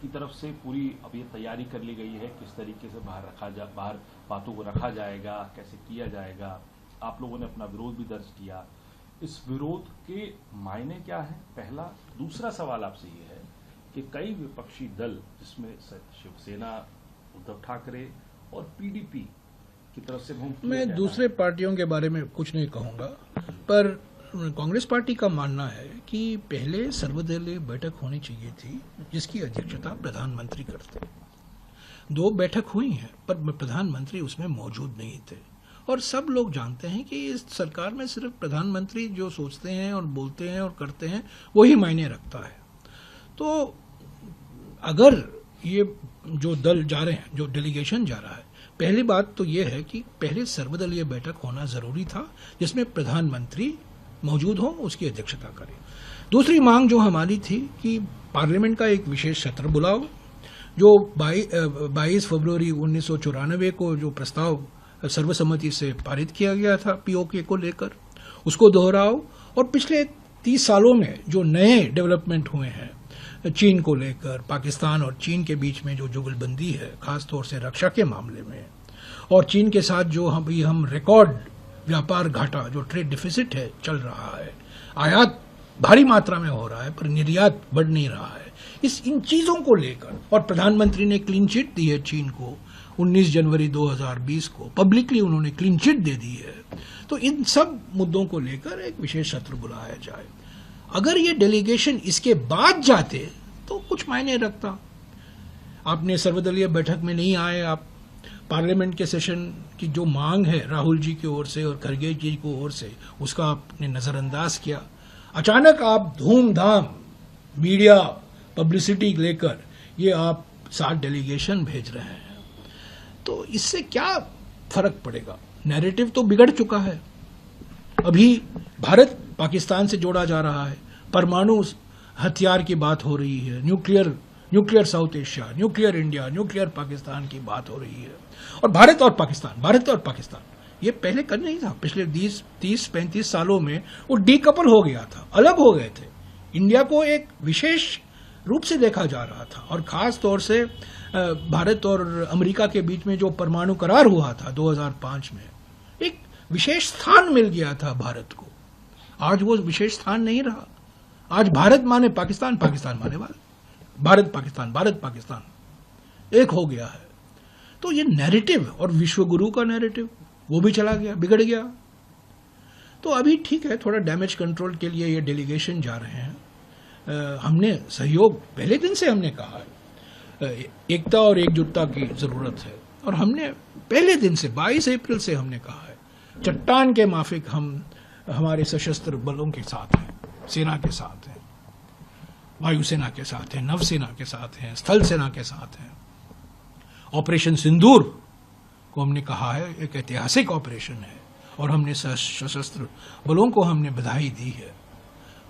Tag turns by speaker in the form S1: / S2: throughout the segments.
S1: की तरफ से पूरी अब ये तैयारी कर ली गई है, किस तरीके से बाहर बातों को रखा जाएगा, कैसे किया जाएगा। आप लोगों ने अपना विरोध भी दर्ज किया। इस विरोध के मायने क्या है, पहला। दूसरा सवाल आपसे ये है कि कई विपक्षी दल, जिसमें शिवसेना, उद्धव ठाकरे और पीडीपी की तरफ से
S2: मैं दूसरे पार्टियों के बारे में कुछ नहीं कहूंगा, पर कांग्रेस पार्टी का मानना है कि पहले सर्वदलीय बैठक होनी चाहिए थी जिसकी अध्यक्षता प्रधानमंत्री करते। 2 बैठक हुई हैं पर प्रधानमंत्री उसमें मौजूद नहीं थे, और सब लोग जानते हैं कि इस सरकार में सिर्फ प्रधानमंत्री जो सोचते हैं और बोलते हैं और करते हैं वही मायने रखता है। तो अगर ये जो दल जा रहे हैं, जो डेलीगेशन जा रहा है, पहली बात तो ये है कि पहले सर्वदलीय बैठक होना जरूरी था जिसमें प्रधानमंत्री मौजूद हो, उसकी अध्यक्षता करें। दूसरी मांग जो हमारी थी कि पार्लियामेंट का एक विशेष सत्र बुलाओ। जो 22 फरवरी 1994 को जो प्रस्ताव सर्वसम्मति से पारित किया गया था पीओके को लेकर, उसको दोहराओ। और पिछले 30 सालों में जो नए डेवलपमेंट हुए हैं चीन को लेकर, पाकिस्तान और चीन के बीच में जो जुगलबंदी है, खासतौर से रक्षा के मामले में, और चीन के साथ जो हम रिकॉर्ड व्यापार घाटा, जो ट्रेड डिफिसिट है, चल रहा है, आयात भारी मात्रा में हो रहा है पर निर्यात बढ़ नहीं रहा है, इन चीजों को लेकर, और प्रधानमंत्री ने क्लीन चिट दी है चीन को 19 जनवरी 2020 को, पब्लिकली उन्होंने क्लीन चिट दे दी है। तो इन सब मुद्दों को लेकर एक विशेष सत्र बुलाया जाए। अगर ये डेलीगेशन इसके बाद जाते तो कुछ मायने रखता। आपने सर्वदलीय बैठक में नहीं आए, आप पार्लियामेंट के सेशन की जो मांग है राहुल जी की ओर से और खड़गे जी की ओर से, उसका आपने नजरअंदाज किया। अचानक आप धूमधाम मीडिया पब्लिसिटी लेकर ये आप 7 डेलीगेशन भेज रहे हैं, तो इससे क्या फर्क पड़ेगा? नैरेटिव तो बिगड़ चुका है। अभी भारत पाकिस्तान से जोड़ा जा रहा है, परमाणु हथियार की बात हो रही है, nuclear south Asia, nuclear India, nuclear Pakistan की बात हो रही है, और भारत और पाकिस्तान ये पहले कर नहीं था। पिछले 30-35 सालों में वो डीकपल हो गया था, अलग हो गए थे। इंडिया को एक विशेष रूप से देखा जा रहा था, और खास तौर से भारत और अमेरिका के बीच में जो परमाणु करार हुआ था 2005 में, एक विशेष स्थान मिल गया था भारत को। आज वो विशेष स्थान नहीं रहा। आज भारत माने पाकिस्तान, पाकिस्तान माने भारत पाकिस्तान एक हो गया है। तो ये नैरेटिव, और विश्वगुरु का नैरेटिव, वो भी चला गया, बिगड़ गया। तो अभी ठीक है, थोड़ा डैमेज कंट्रोल के लिए ये डेलीगेशन जा रहे हैं। हमने सहयोग पहले दिन से हमने कहा है, एकता और एकजुटता की जरूरत है, और हमने पहले दिन से 22 अप्रैल से हमने कहा है, चट्टान के माफिक हम हमारे सशस्त्र बलों के साथ हैं, सेना के साथ हैं, वायुसेना के साथ हैं, नवसेना के साथ हैं, स्थल सेना के साथ हैं। ऑपरेशन सिंदूर को हमने कहा है एक ऐतिहासिक ऑपरेशन है, और हमने सशस्त्र बलों को हमने बधाई दी है।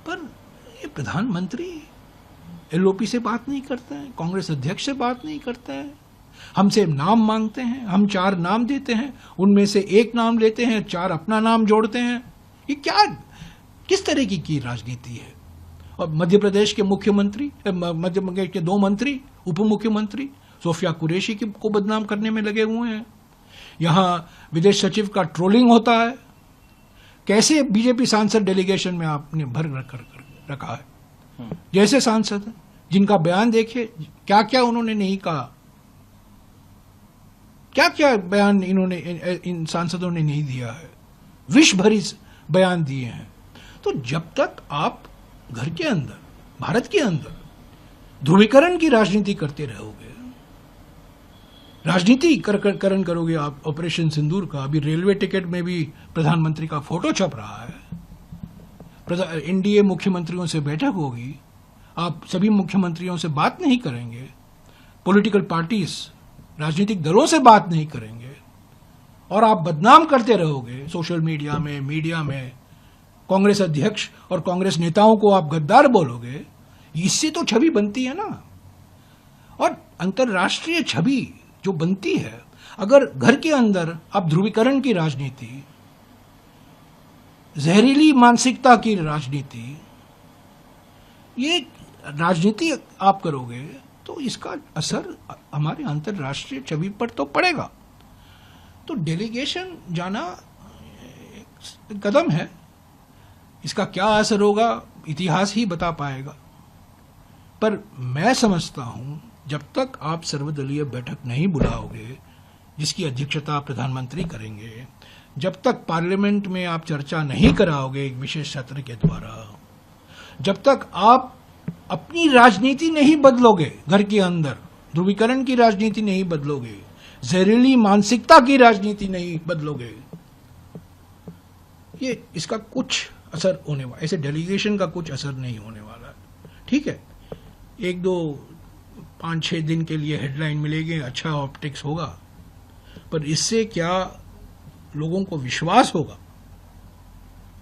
S2: पर ये प्रधानमंत्री एलओपी से बात नहीं करते हैं, कांग्रेस अध्यक्ष से बात नहीं करते हैं, हमसे नाम मांगते हैं, हम 4 नाम देते हैं, उनमें से 1 नाम लेते हैं, 4 अपना नाम जोड़ते हैं। ये क्या, किस तरह की राजनीति है? और मध्य प्रदेश के मुख्यमंत्री, मध्य प्रदेश के 2 मंत्री, उप मुख्यमंत्री सोफिया कुरैशी को बदनाम करने में लगे हुए हैं। यहां विदेश सचिव का ट्रोलिंग होता है। कैसे बीजेपी सांसद डेलीगेशन में आपने भर रखा है? जैसे सांसद जिनका बयान देखिए, क्या क्या उन्होंने नहीं कहा, क्या क्या बयान इन्होंने इन सांसदों ने नहीं दिया है, विष भरी बयान दिए हैं। तो जब तक आप घर के अंदर, भारत के अंदर ध्रुवीकरण की राजनीति करते रहोगे, राजनीतिकरण करोगे आप ऑपरेशन सिंदूर का। अभी रेलवे टिकट में भी प्रधानमंत्री का फोटो छप रहा है। एनडीए मुख्यमंत्रियों से बैठक होगी, आप सभी मुख्यमंत्रियों से बात नहीं करेंगे, पॉलिटिकल पार्टीज, राजनीतिक दलों से बात नहीं करेंगे, और आप बदनाम करते रहोगे सोशल मीडिया में कांग्रेस अध्यक्ष और कांग्रेस नेताओं को आप गद्दार बोलोगे। इससे तो छवि बनती है ना, और अंतर्राष्ट्रीय छवि जो बनती है, अगर घर के अंदर आप ध्रुवीकरण की राजनीति, जहरीली मानसिकता की राजनीति, ये राजनीति आप करोगे तो इसका असर हमारे अंतर्राष्ट्रीय छवि पर तो पड़ेगा। तो डेलीगेशन जाना एक कदम है, इसका क्या असर होगा इतिहास ही बता पाएगा। पर मैं समझता हूं जब तक आप सर्वदलीय बैठक नहीं बुलाओगे जिसकी अध्यक्षता प्रधानमंत्री करेंगे, जब तक पार्लियामेंट में आप चर्चा नहीं कराओगे एक विशेष सत्र के द्वारा, जब तक आप अपनी राजनीति नहीं बदलोगे, घर के अंदर ध्रुवीकरण की राजनीति नहीं बदलोगे, जहरीली मानसिकता की राजनीति नहीं बदलोगे, ये इसका कुछ असर होने वाला, ऐसे डेलीगेशन का कुछ असर नहीं होने वाला है। ठीक है, 1-2-5-6 दिन के लिए हेडलाइन मिलेगी, अच्छा ऑप्टिक्स होगा, पर इससे क्या लोगों को विश्वास होगा?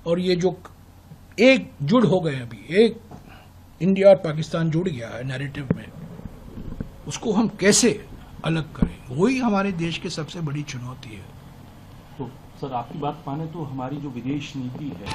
S2: और ये जो एक जुड़ हो गए, अभी एक इंडिया और पाकिस्तान जुड़ गया है नैरेटिव में, उसको हम कैसे अलग करें, वही हमारे देश की सबसे बड़ी चुनौती है।
S1: तो सर आपकी बात माने तो हमारी जो विदेश नीति है